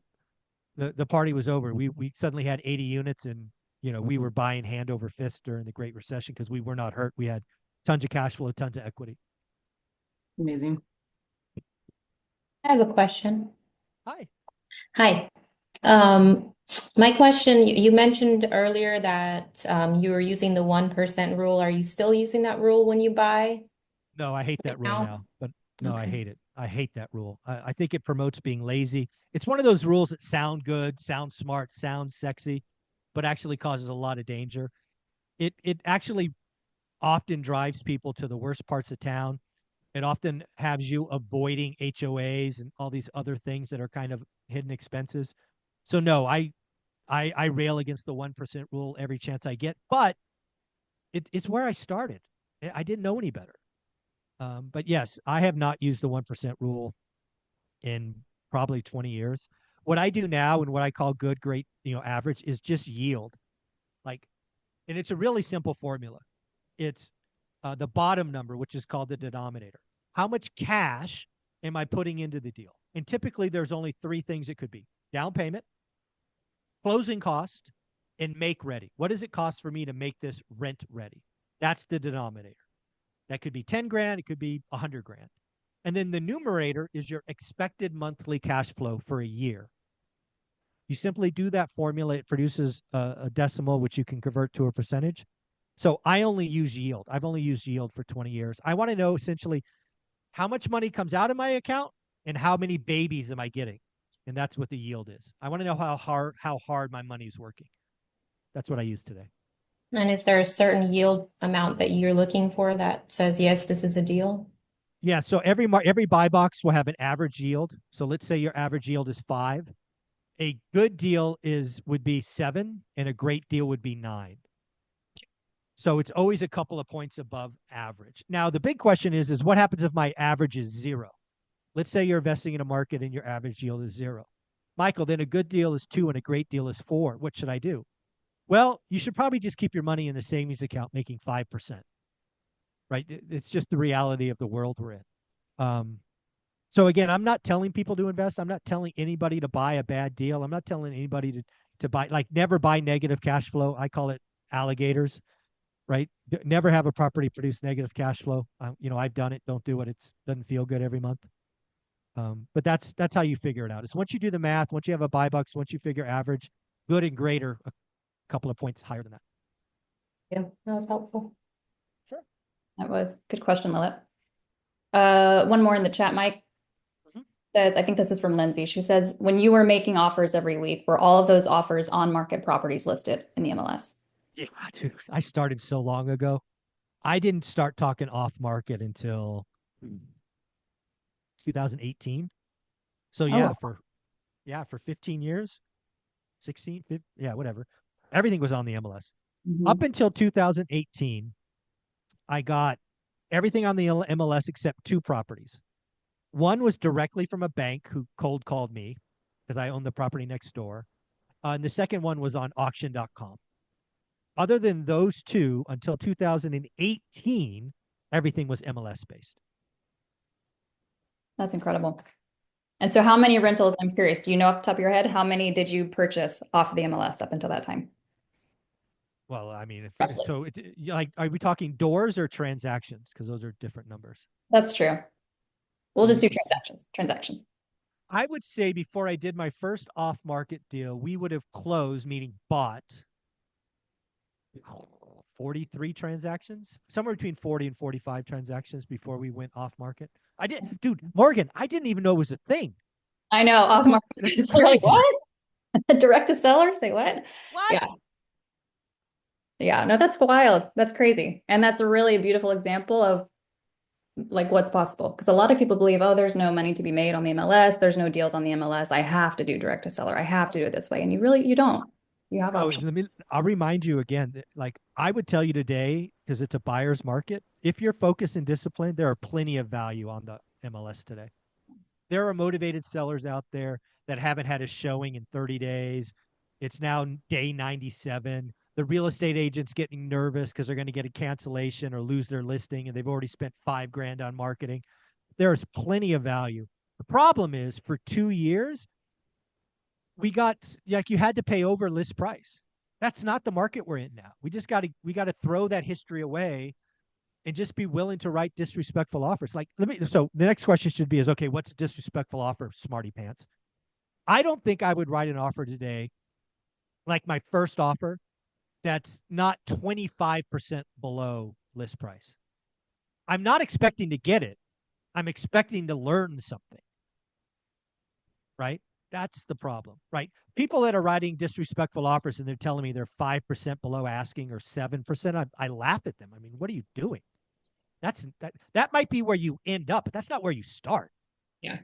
C: the party was over. We suddenly had 80 units, and we were buying hand over fist during the Great Recession because we were not hurt. We had tons of cash flow, tons of equity.
A: Amazing.
D: I have a question.
C: Hi.
D: Hi. Um, my question, you mentioned earlier that you were using the 1% rule. Are you still using that rule when you buy
C: No, I hate that rule
D: now?
C: now. But no, I
D: Okay.
C: hate it. I hate that rule. I think it promotes being lazy. It's one of those rules that sound good, sound smart, sound sexy, but actually causes a lot of danger. It actually often drives people to the worst parts of town. It often has you avoiding HOAs and all these other things that are kind of hidden expenses. So no, I rail against the 1% rule every chance I get, but it's where I started. I didn't know any better. But yes, I have not used the 1% rule in probably 20 years. What I do now and what I call good, great, average is just yield. Like, and it's a really simple formula. It's the bottom number, which is called the denominator. How much cash am I putting into the deal? And typically there's only 3 things it could be: down payment, closing cost, and make ready. What does it cost for me to make this rent ready? That's the denominator. That could be 10 grand. It could be 100 grand. And then the numerator is your expected monthly cash flow for a year. You simply do that formula. It produces a decimal, which you can convert to a percentage. So I only use yield. I've only used yield for 20 years. I want to know essentially how much money comes out of my account and how many babies am I getting. And that's what the yield is. I want to know how hard my money is working. That's what I use today.
D: And is there a certain yield amount that you're looking for that says, yes, this is a deal?
C: Yeah. So every buy box will have an average yield. So let's say your average yield is 5. A good deal would be 7, and a great deal would be 9. So it's always a couple of points above average. Now, the big question is what happens if my average is 0? Let's say you're investing in a market and your average yield is 0. Michael, then a good deal is 2 and a great deal is 4. What should I do? Well, you should probably just keep your money in a savings account making 5%, right? It's just the reality of the world we're in. So again, I'm not telling people to invest. I'm not telling anybody to buy a bad deal. I'm not telling anybody to buy, like, never buy negative cash flow. I call it alligators, right? Never have a property produce negative cash flow. I've done it. Don't do it. It doesn't feel good every month. But that's how you figure it out. Is once you do the math, once you have a buy box, once you figure average, good and great are a couple of points higher than that.
D: Yeah, that was helpful.
C: Sure.
B: That was good question, Lilith. One more in the chat, Mike. Says, I think this is from Lindsay. She says, when you were making offers every week, were all of those offers on market properties listed in the MLS?
C: Yeah, dude, I started so long ago. I didn't start talking off market until 2018. So for 15 years, 16, 15, yeah, whatever. Everything was on the MLS. Up until 2018, I got everything on the MLS except 2 properties. One was directly from a bank who cold called me because I own the property next door. And the second one was on auction.com. Other than those 2, until 2018, everything was MLS based.
B: That's incredible. And so how many rentals, I'm curious, do you know off the top of your head, how many did you purchase off of the MLS up until that time?
C: Well, I mean,
D: Roughly.
C: like, are we talking doors or transactions? Because those are different numbers.
B: That's true. We'll just do transactions.
C: I would say before I did my first off-market deal, we would have closed, meaning bought, 43 transactions, somewhere between 40 and 45 transactions before we went off market. Dude, Morgan, I didn't even know it was a thing.
B: I know, off market.
C: That's
B: Like,
C: crazy.
B: what? Direct to seller? Say what?
C: What?
B: Yeah. Yeah, no, that's wild. That's crazy. And that's a really beautiful example of like what's possible. Because a lot of people believe, oh, there's no money to be made on the MLS. There's no deals on the MLS. I have to do direct to seller. I have to do it this way. And you don't. You have
C: Oh,
B: options.
C: I'll remind you again, that, like I would tell you today, because it's a buyer's market, if you're focused and disciplined, there are plenty of value on the MLS today. There are motivated sellers out there that haven't had a showing in 30 days. It's now day 97. The real estate agent's getting nervous because they're going to get a cancellation or lose their listing, and they've already spent $5,000 on marketing. There's plenty of value. The problem is for 2 years, we got like you had to pay over list price. That's not the market we're in now. We got to throw that history away and just be willing to write disrespectful offers. Like so the next question should be is, okay, what's a disrespectful offer, smarty pants? I don't think I would write an offer today, like my first offer, that's not 25% below list price. I'm not expecting to get it. I'm expecting to learn something. Right? That's the problem, right? People that are writing disrespectful offers and they're telling me they're 5% below asking or 7%, I laugh at them. I mean, what are you doing? That might be where you end up, but that's not where you start.
B: Yeah.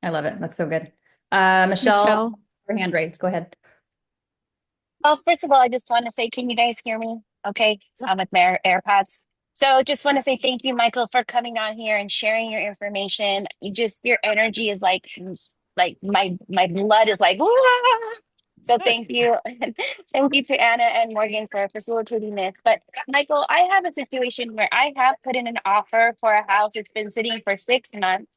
B: I love it. That's so good. Michelle, your hand raised. Go ahead.
E: Well, first of all, I just want to say, can you guys hear me? Okay, I'm with my AirPods. So just want to say thank you, Michael, for coming on here and sharing your information. Your energy is like my blood is like, "Wah!" So thank you. Thank you to Anna and Morgan for facilitating this. But Michael, I have a situation where I have put in an offer for a house. It's been sitting for 6 months.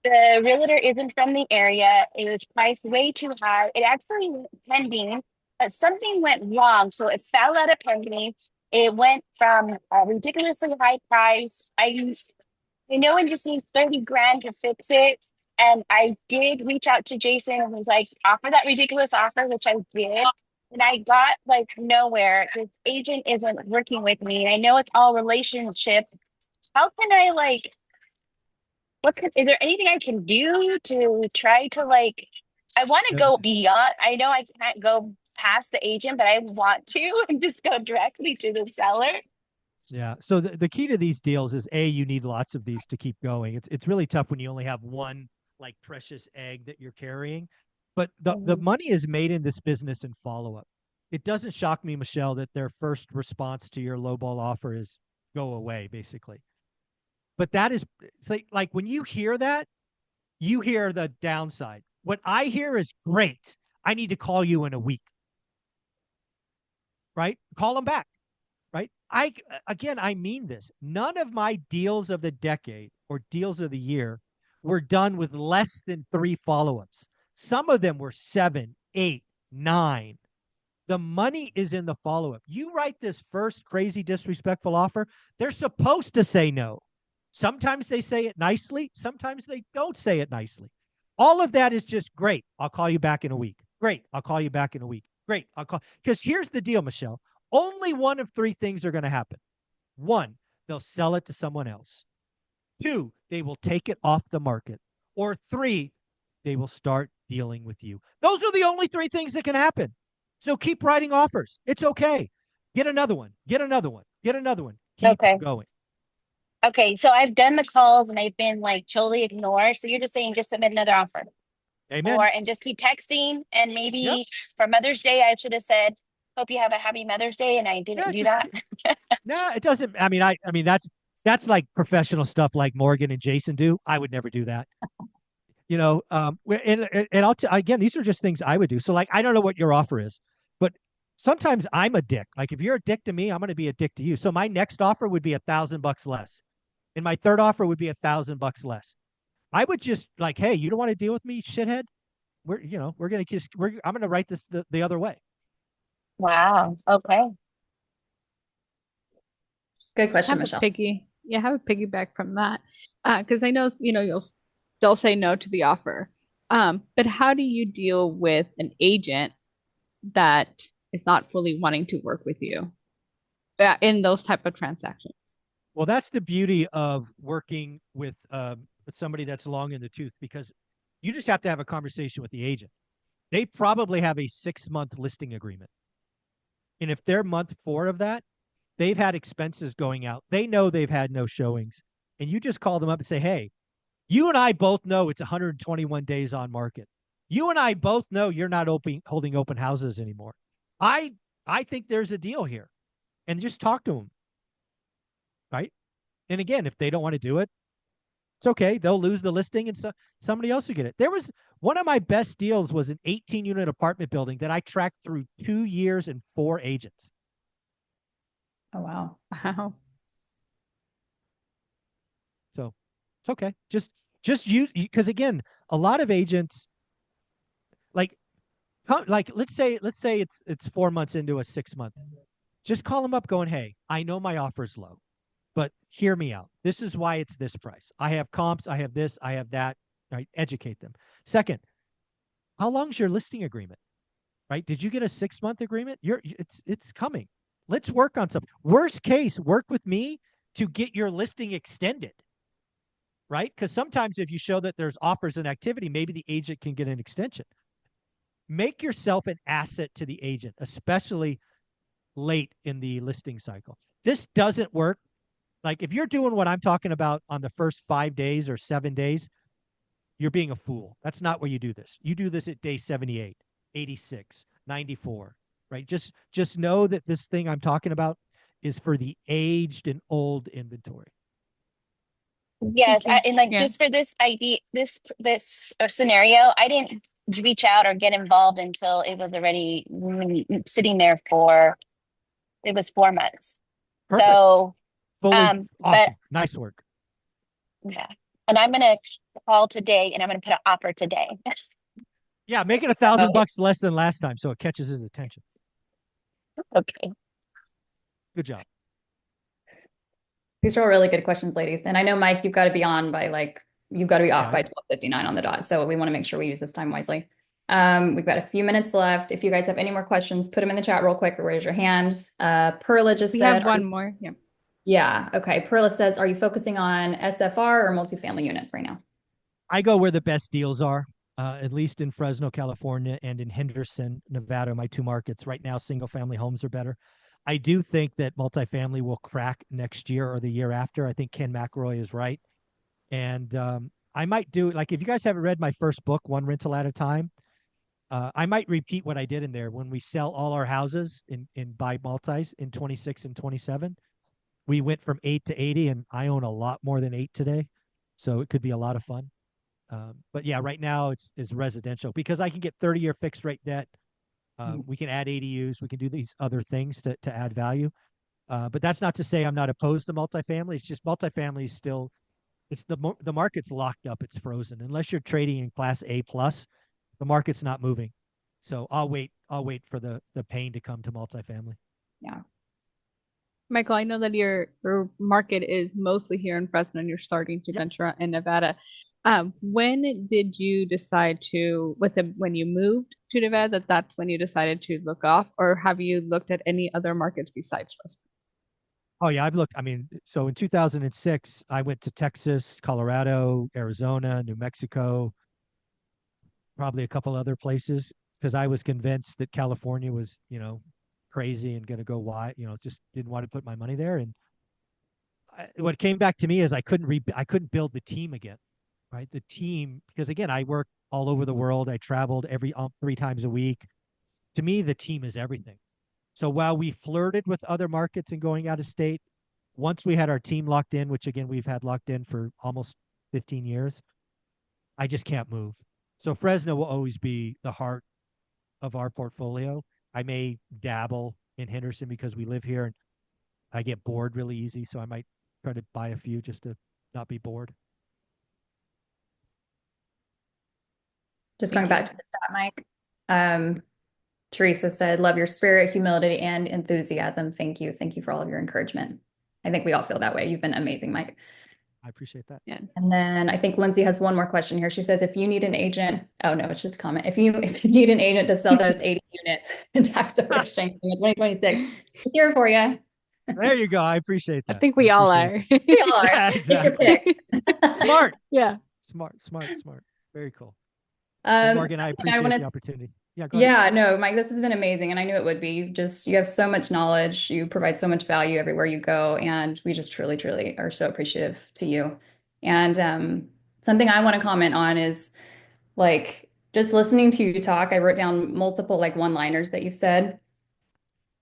E: The realtor isn't from the area. It was priced way too high. It actually went pending, but something went wrong. So it fell out of pending. It went from a ridiculously high price. I know it just needs 30 grand to fix it. And I did reach out to Jason and was like, offer that ridiculous offer, which I did. And I got like nowhere. This agent isn't working with me. And I know it's all relationship. How can I like is there anything I can do to try to like I want to go beyond. I know I can't go past the agent, but I want to and just go directly to the seller.
C: Yeah. So the key to these deals is you need lots of these to keep going. It's really tough when you only have one like precious egg that you're carrying. But the money is made in this business in follow-up. It doesn't shock me, Michelle, that their first response to your lowball offer is go away, basically. But that is it's like when you hear that, you hear the downside. What I hear is great. I need to call you in a week. Right? Call them back. Right? I mean this. None of my deals of the decade or deals of the year were done with less than 3 follow-ups. Some of them were 7, 8, 9. The money is in the follow-up. You write this first crazy disrespectful offer, they're supposed to say no. Sometimes they say it nicely. Sometimes they don't say it nicely. All of that is just great. I'll call you back in a week. Great. I'll call you back in a week. Great. Because here's the deal, Michelle. Only one of 3 things are going to happen. 1, they'll sell it to someone else. 2, they will take it off the market. Or 3, they will start dealing with you. Those are the only 3 things that can happen. So keep writing offers. It's okay. Get another one. Get another one. Get another one. Keep going.
E: Okay. So I've done the calls and I've been like totally ignored. So you're just saying just submit another offer.
C: Amen.
E: And just keep texting. And maybe for Mother's Day, I should have said, hope you have a happy Mother's Day. And I didn't do that.
C: No, it doesn't. I mean, that's like professional stuff like Morgan and Jason do. I would never do that. You know, and again, these are just things I would do. So like, I don't know what your offer is, but sometimes I'm a dick. Like if you're a dick to me, I'm going to be a dick to you. So my next offer would be $1,000 less. And my third offer would be $1,000 less. I would just like, hey, you don't want to deal with me, shithead? I'm going to write this the other way.
E: Wow. Okay.
B: Good question, Michelle.
F: yeah, have a piggyback from that. Because I know, you'll still say no to the offer. But how do you deal with an agent that is not fully wanting to work with you in those type of transactions?
C: Well, that's the beauty of working with somebody that's long in the tooth, because you just have to have a conversation with the agent. They probably have a 6-month listing agreement. And if they're month 4 of that, they've had expenses going out. They know they've had no showings. And you just call them up and say, hey, you and I both know it's 121 days on market. You and I both know you're not holding open houses anymore. I think there's a deal here. And just talk to them. Right. And again, if they don't want to do it, it's okay. They'll lose the listing and somebody else will get it. There was one of my best deals was an 18-unit apartment building that I tracked through 2 years and 4 agents.
B: Oh, wow.
F: Wow.
C: So it's okay. Just use, because again, a lot of agents like let's say it's 4 months into a 6-month. Just call them up going, hey, I know my offer's low, but hear me out. This is why it's this price. I have comps, I have this, I have that. Right? Educate them. Second, how long's your listing agreement? Right? Did you get a 6-month agreement? It's coming. Let's work on something. Worst case, work with me to get your listing extended. Right? Because sometimes if you show that there's offers and activity, maybe the agent can get an extension. Make yourself an asset to the agent, especially late in the listing cycle. This doesn't work. Like if you're doing what I'm talking about on the first 5 days or 7 days, you're being a fool. That's not where you do this. You do this at day 78, 86, 94, right? Just know that this thing I'm talking about is for the aged and old inventory.
E: Yes, and like
F: Yeah.
E: just for this idea, this scenario, I didn't reach out or get involved until it was already sitting there for it was 4 months.
C: Perfect.
E: So,
C: Fully
E: but
C: awesome. Nice work.
E: yeah, and I'm gonna call today, and I'm gonna put an offer today.
C: Yeah, make it $1,000 less than last time so it catches his attention.
E: Okay.
C: Good job.
B: These are all really good questions, ladies. And I know, Mike, you've got to be on by you've got to be off by 12:59 on the dot. So we want to make sure we use this time wisely. We've got a few minutes left. If you guys have any more questions, put them in the chat real quick or raise your hand. Perla just
F: We
B: said,
F: have one more. Yeah.
B: yeah. Okay. Perla says, are you focusing on SFR or multifamily units right now?
C: I go where the best deals are, at least in Fresno, California, and in Henderson, Nevada, my 2 markets. Right now, single family homes are better. I do think that multifamily will crack next year or the year after. I think Ken McElroy is right. And I might do, like, if you guys haven't read my first book, One Rental at a Time, I might repeat what I did in there when we sell all our houses in buy multis in 26 and 27. We went from 8 to 80, and I own a lot more than 8 today. So it could be a lot of fun. But yeah, right now it's residential because I can get 30-year fixed rate debt. We can add ADUs. We can do these other things to add value. But that's not to say I'm not opposed to multifamily. It's just multifamily is still, it's the market's locked up. It's frozen. Unless you're trading in class A plus, the market's not moving. So I'll wait for the pain to come to multifamily.
B: Yeah.
F: Michael, I know that your market is mostly here in Fresno and you're starting to venture out in Nevada. When did you decide to, was it when you moved to Nevada that's when you decided to look off, or have you looked at any other markets besides Fresno?
C: Oh yeah, I've looked. I mean, so in 2006, I went to Texas, Colorado, Arizona, New Mexico, probably a couple other places because I was convinced that California was, crazy and going to go wide, just didn't want to put my money there. And what came back to me is I couldn't build the team again, right? The team, because again, I work all over the world. I traveled 3 times a week. To me, the team is everything. So while we flirted with other markets and going out of state, once we had our team locked in, which again, we've had locked in for almost 15 years, I just can't move. So Fresno will always be the heart of our portfolio. I may dabble in Henderson because we live here and I get bored really easy. So I might try to buy a few just to not be bored.
B: Just going back to the stat, Mike. Teresa said, love your spirit, humility, and enthusiasm. Thank you. Thank you for all of your encouragement. I think we all feel that way. You've been amazing, Mike.
C: I appreciate that.
F: Yeah.
B: And then I think Lindsay has one more question here. She says, if you need an agent, oh no, it's just a comment. If you need an agent to sell those 80 units in tax deferred exchange in 2026, I'm here for you.
C: There you go. I appreciate
F: I
C: that.
F: think we all
C: appreciate
F: are.
B: We all are.
C: Yeah,
B: Take your
C: exactly.
B: pick.
C: Smart.
F: Yeah.
C: Smart. Very cool. And Morgan, I
B: something
C: appreciate
B: wanna-
C: the opportunity. Yeah, go ahead.
B: Yeah, no, Mike, this has been amazing. And I knew it would be. You have so much knowledge. You provide so much value everywhere you go. And we just truly, truly are so appreciative to you. And something I want to comment on is like just listening to you talk, I wrote down multiple like one-liners that you've said.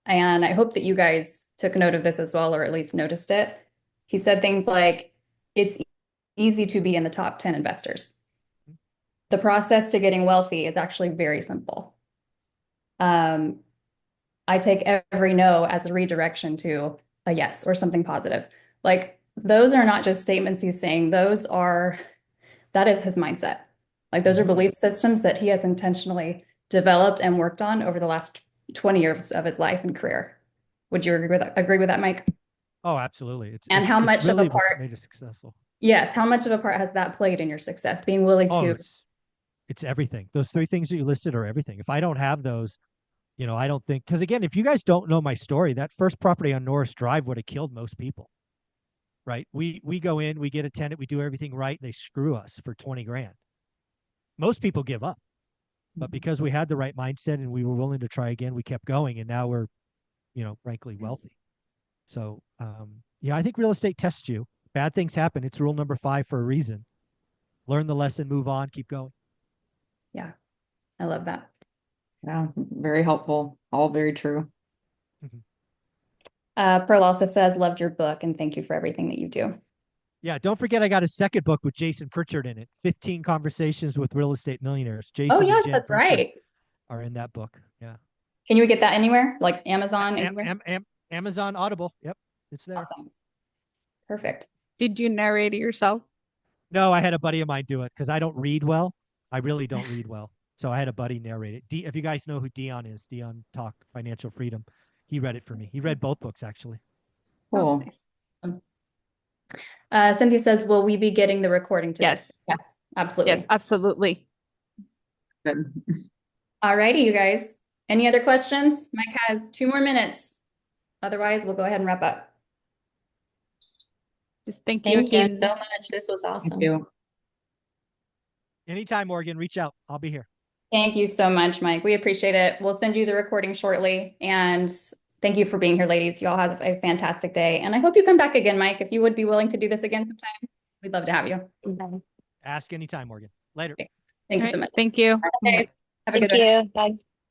B: And I hope that you guys took note of this as well, or at least noticed it. He said things like, it's easy to be in the top 10 investors. The process to getting wealthy is actually very simple. I take every no as a redirection to a yes or something positive. Like those are not just statements he's saying, that is his mindset. Like those are belief systems that he has intentionally developed and worked on over the last 20 years of his life and career. Would you agree with that, Mike?
C: Oh, absolutely.
B: How much
C: it's really
B: of a part
C: what's made it successful.
B: Yes, how much of a part has that played in your success? Being willing to
C: it's everything. Those three things that you listed are everything. If I don't have those, I don't think, because again, if you guys don't know my story, that first property on Norris Drive would have killed most people. Right? We go in, we get a tenant, we do everything right, they screw us for 20 grand. Most people give up. But because we had the right mindset and we were willing to try again, we kept going, and now we're, frankly wealthy. So, I think real estate tests you. Bad things happen. It's rule number 5 for a reason. Learn the lesson, move on, keep going.
B: Yeah, I love that.
A: Yeah, very helpful. All very true.
B: Pearl also says, loved your book and thank you for everything that you do.
C: Yeah, don't forget I got a second book with Jason Pritchard in it. 15 Conversations with Real Estate Millionaires. Jason
B: Oh, yes,
C: and Jen
B: that's
C: Pritchard
B: right.
C: are in that book. Yeah.
B: Can you get that anywhere? Like Amazon, anywhere?
C: Amazon Audible. Yep, it's there.
B: Awesome. Perfect.
F: Did you narrate it yourself?
C: No, I had a buddy of mine do it because I don't read well. I really don't read well. So I had a buddy narrate it. If you guys know who Dion is, Dion Talk Financial Freedom, he read it for me. He read both books, actually.
A: Cool.
F: Oh, nice.
B: Cynthia says, will we be getting the recording today?
F: Yes.
B: Yes, absolutely.
F: Yes, absolutely.
A: Good.
B: All righty, you guys. Any other questions? Mike has 2 more minutes. Otherwise, we'll go ahead and wrap up.
F: Just thank you
D: Thank
F: again.
D: you so much. This was awesome.
A: Thank you.
C: Anytime, Morgan, reach out. I'll be here.
B: Thank you so much, Mike. We appreciate it. We'll send you the recording shortly. And thank you for being here, ladies. You all have a fantastic day. And I hope you come back again, Mike. If you would be willing to do this again sometime, we'd love to have you.
C: Ask anytime, Morgan. Later.
B: Thank you
F: All
B: so
F: right,
B: much.
F: thank you.
B: Okay. Have a
E: Thank
B: good one.
E: you. Bye.